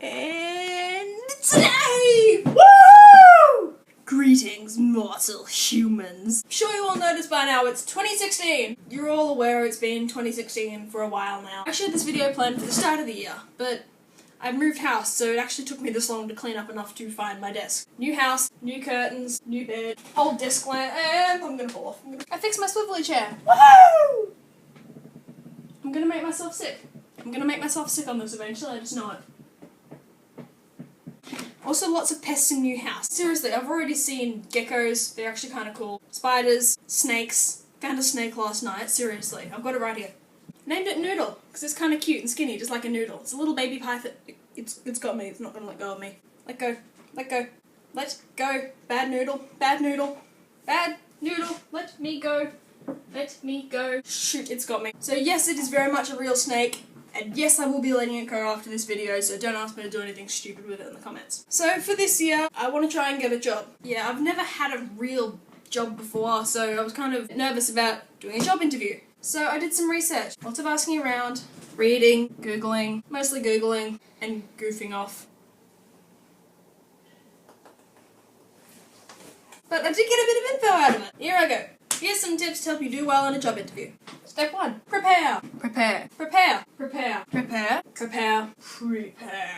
And today, woo! Greetings, mortal humans. I'm sure you all noticed by now it's 2016. You're all aware it's been 2016 for a while now. I actually had this video planned for the start of the year, but I moved house, so it actually took me this long to clean up enough to find my desk. New house, new curtains, new bed, old desk lamp, and I'm gonna fall off. I fixed my swivelly chair. Woohoo! I'm gonna make myself sick. I'm gonna make myself sick on this eventually, I just know it. Also, lots of pests in new house. Seriously, I've already seen geckos, they're actually kind of cool. Spiders, snakes. Found a snake last night, seriously. I've got it right here. Named it Noodle, because it's kind of cute and skinny, just like a noodle. It's a little baby python. It's got me, it's not gonna let go of me. Let go, let go, let go. Bad noodle, bad noodle, bad noodle, let me go, let me go. Shoot, it's got me. So yes, it is very much a real snake. And yes, I will be letting it go after this video, so don't ask me to do anything stupid with it in the comments. So for this year, I want to try and get a job. Yeah, I've never had a real job before, so I was kind of nervous about doing a job interview. So I did some research, lots of asking around, reading, Googling, mostly Googling, and goofing off. But I did get a bit of info out of it. Here I go. Here's some tips to help you do well in a job interview. Step 1. Prepare. Prepare. Prepare. Prepare. Prepare. Prepare. Prepare.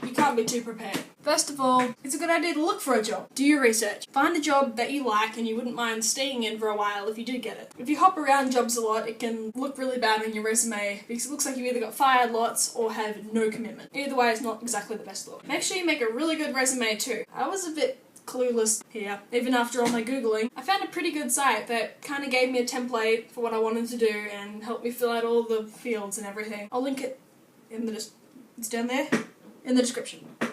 You can't be too prepared. First of all, it's a good idea to look for a job. Do your research. Find a job that you like and you wouldn't mind staying in for a while if you did get it. If you hop around jobs a lot, it can look really bad on your resume because it looks like you either got fired lots or have no commitment. Either way, it's not exactly the best look. Make sure you make a really good resume too. I was a bit clueless here. Even after all my Googling, I found a pretty good site that kind of gave me a template for what I wanted to do and helped me fill out all the fields and everything. I'll link it in the it's down there in the description. I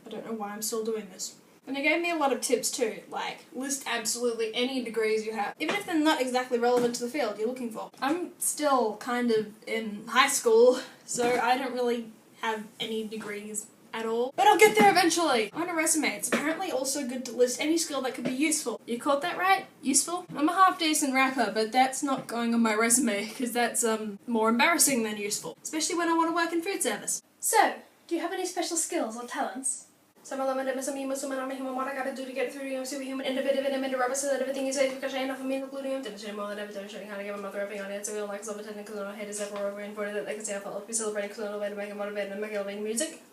don't know why I'm still doing this. And they gave me a lot of tips too, like list absolutely any degrees you have, even if they're not exactly relevant to the field you're looking for. I'm still kind of in high school, so I don't really have any degrees at all. But I'll get there eventually! On a resume, it's apparently also good to list any skill that could be useful. You caught that right? Useful? I'm a half-decent rapper, but that's not going on my resume, because that's, more embarrassing than useful. Especially when I want to work in food service. So, do you have any special skills or talents? Some of them are what I gotta do to get through, you know, superhuman, innovative, and rubber, so that everything you say is because I enough of me, including him, didn't say more than ever, don't show you how to give him a therapy on it, so we don't like some attending because our head is ever over and for that they can say I felt like we celebrating because no way to make him motivated and make elevating music.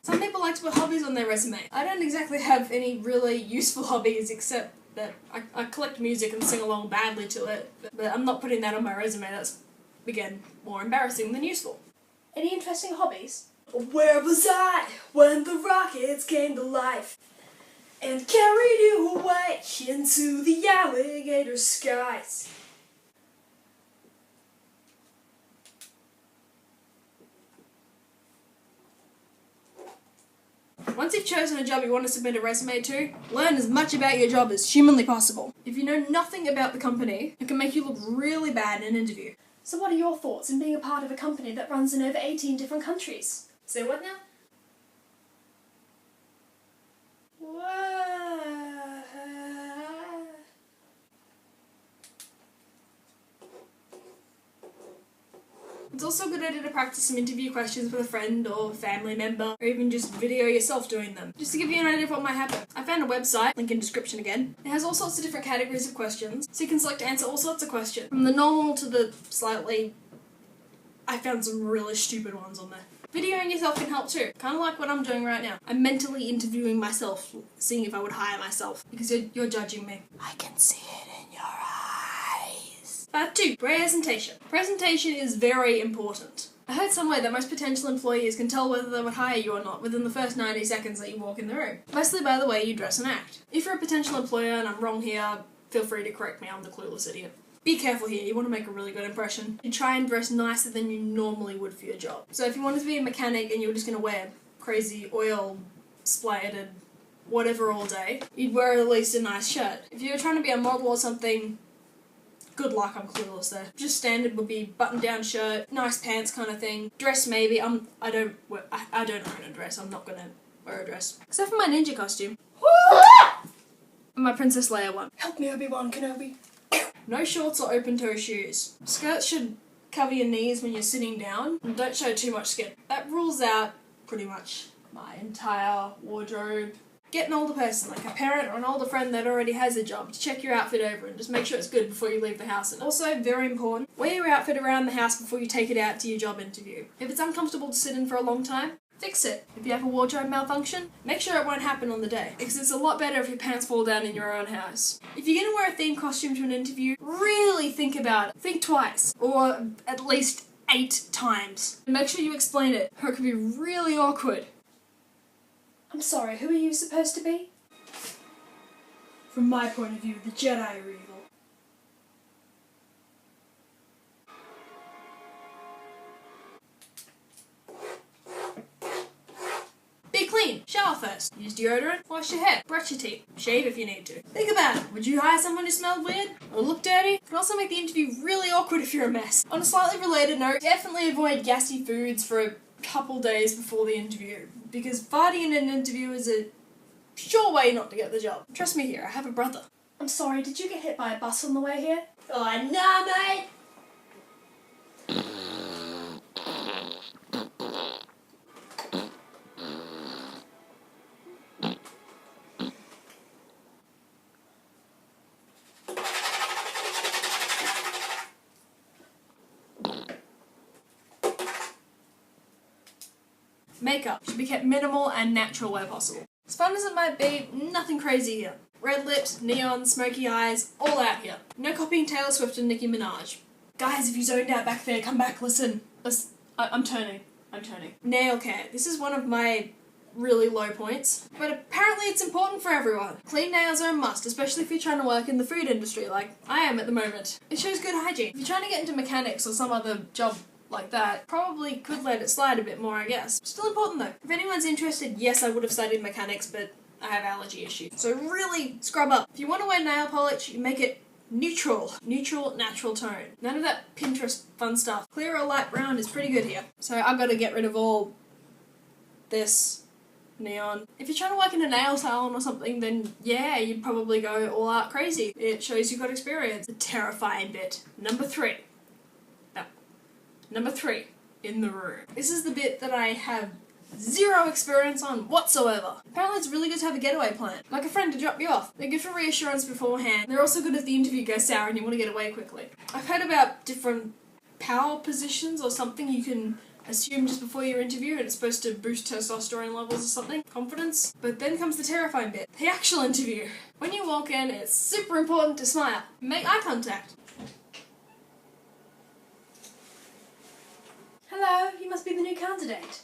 Some people like to put hobbies on their resume. I don't exactly have any really useful hobbies except that I collect music and sing along badly to it, but I'm not putting that on my resume. That's, again, more embarrassing than useful. Any interesting hobbies? Where was I when the rockets came to life and carried you away into the alligator skies? Once you've chosen a job you want to submit a resume to, learn as much about your job as humanly possible. If you know nothing about the company, it can make you look really bad in an interview. So what are your thoughts on being a part of a company that runs in over 18 different countries? Say what now? It's also a good idea to practice some interview questions with a friend or family member, or even just video yourself doing them, just to give you an idea of what might happen. I found a website, link in description again. It has all sorts of different categories of questions, so you can select to answer all sorts of questions. From the normal to the slightly... I found some really stupid ones on there. Videoing yourself can help too, kind of like what I'm doing right now. I'm mentally interviewing myself, seeing if I would hire myself, because you're judging me. I can see it in your eyes. Part 2. Presentation. Presentation is very important. I heard somewhere that most potential employees can tell whether they would hire you or not within the first 90 seconds that you walk in the room. Mostly by the way you dress and act. If you're a potential employer and I'm wrong here, feel free to correct me, I'm the clueless idiot. Be careful here, you want to make a really good impression. You try and dress nicer than you normally would for your job. So if you wanted to be a mechanic and you were just going to wear crazy oil splattered whatever all day, you'd wear at least a nice shirt. If you were trying to be a model or something, good luck, I'm clueless there. Just standard would be button-down shirt, nice pants kind of thing. Dress maybe, I don't own a dress, I'm not gonna wear a dress. Except for my ninja costume. And my Princess Leia one. Help me, Obi-Wan Kenobi. No shorts or open-toe shoes. Skirts should cover your knees when you're sitting down, and don't show too much skin. That rules out pretty much my entire wardrobe. Get an older person, like a parent or an older friend that already has a job, to check your outfit over and just make sure it's good before you leave the house. And also, very important, wear your outfit around the house before you take it out to your job interview. If it's uncomfortable to sit in for a long time, fix it. If you have a wardrobe malfunction, make sure it won't happen on the day, because it's a lot better if your pants fall down in your own house. If you're going to wear a themed costume to an interview, really think about it. Think twice, or at least 8 times. And make sure you explain it, or it could be really awkward. I'm sorry, who are you supposed to be? From my point of view, the Jedi are evil. Be clean. Shower first. Use deodorant. Wash your hair. Brush your teeth. Shave if you need to. Think about it. Would you hire someone who smelled weird? Or looked dirty? It can also make the interview really awkward if you're a mess. On a slightly related note, definitely avoid gassy foods for a couple days before the interview, because farting in an interview is a sure way not to get the job. Trust me here, I have a brother. I'm sorry, did you get hit by a bus on the way here? Oh, nah, mate! Makeup should be kept minimal and natural where possible. As fun as it might be, nothing crazy here. Red lips, neon, smoky eyes, all out here. No copying Taylor Swift and Nicki Minaj. Guys, if you zoned out back there, come back, listen. I'm turning. Nail care. This is one of my really low points, but apparently it's important for everyone. Clean nails are a must, especially if you're trying to work in the food industry like I am at the moment. It shows good hygiene. If you're trying to get into mechanics or some other job like that, probably could let it slide a bit more, I guess. Still important though. If anyone's interested, yes, I would have studied mechanics, but I have allergy issues. So really scrub up. If you want to wear nail polish, you make it neutral, natural tone. None of that Pinterest fun stuff. Clear or light brown is pretty good here. So I've got to get rid of all this neon. If you're trying to work in a nail salon or something, then yeah, you'd probably go all out crazy. It shows you've got experience. The terrifying bit. Number 3 in the room. This is the bit that I have 0 experience on whatsoever. Apparently it's really good to have a getaway plan, like a friend to drop you off. They're good for reassurance beforehand. They're also good if the interview goes sour and you want to get away quickly. I've heard about different power positions or something you can assume just before your interview, and it's supposed to boost testosterone levels or something, confidence. But then comes the terrifying bit, the actual interview. When you walk in, it's super important to smile. Make eye contact. Hello, you must be the new candidate.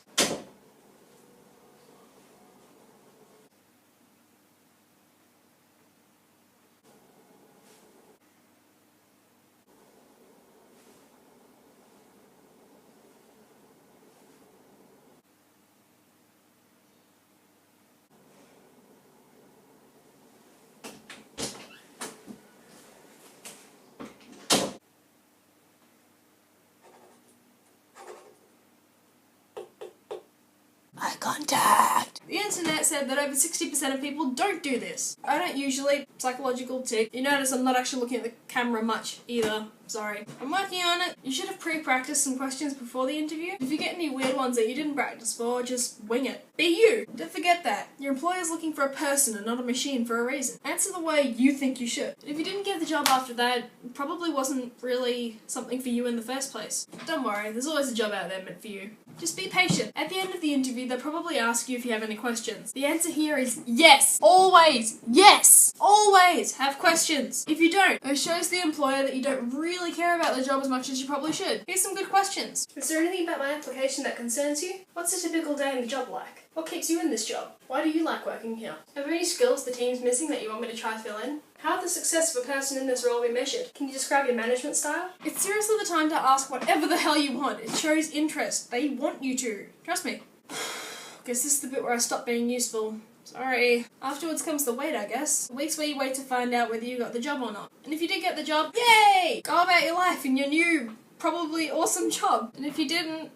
Eye contact. The internet said that over 60% of people don't do this. I don't usually. Psychological tick. You notice I'm not actually looking at the camera much either. Sorry. I'm working on it. You should have pre-practiced some questions before the interview. If you get any weird ones that you didn't practice for, just wing it. Be you. Don't forget that. Your employer's looking for a person and not a machine for a reason. Answer the way you think you should. If you didn't get the job after that, it probably wasn't really something for you in the first place. Don't worry, there's always a job out there meant for you. Just be patient. At the end of the interview, they'll probably ask you if you have any questions. The answer here is yes. Always. Yes. Always have questions. If you don't, it shows the employer that you don't really care about the job as much as you probably should. Here's some good questions. Is there anything about my application that concerns you? What's a typical day in the job like? What keeps you in this job? Why do you like working here? Are there any skills the team's missing that you want me to try to fill in? How will the success of a person in this role be measured? Can you describe your management style? It's seriously the time to ask whatever the hell you want. It shows interest. They want you to. Trust me. Guess this is the bit where I stop being useful. Sorry. Afterwards comes the wait, I guess. The weeks where you wait to find out whether you got the job or not. And if you did get the job, yay! Go about your life in your new, probably awesome job. And if you didn't,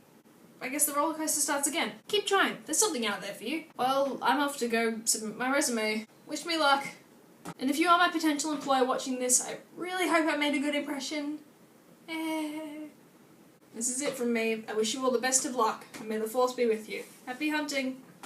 I guess the roller coaster starts again. Keep trying. There's something out there for you. Well, I'm off to go submit my resume. Wish me luck. And if you are my potential employer watching this, I really hope I made a good impression. This is it from me. I wish you all the best of luck, and may the force be with you. Happy hunting!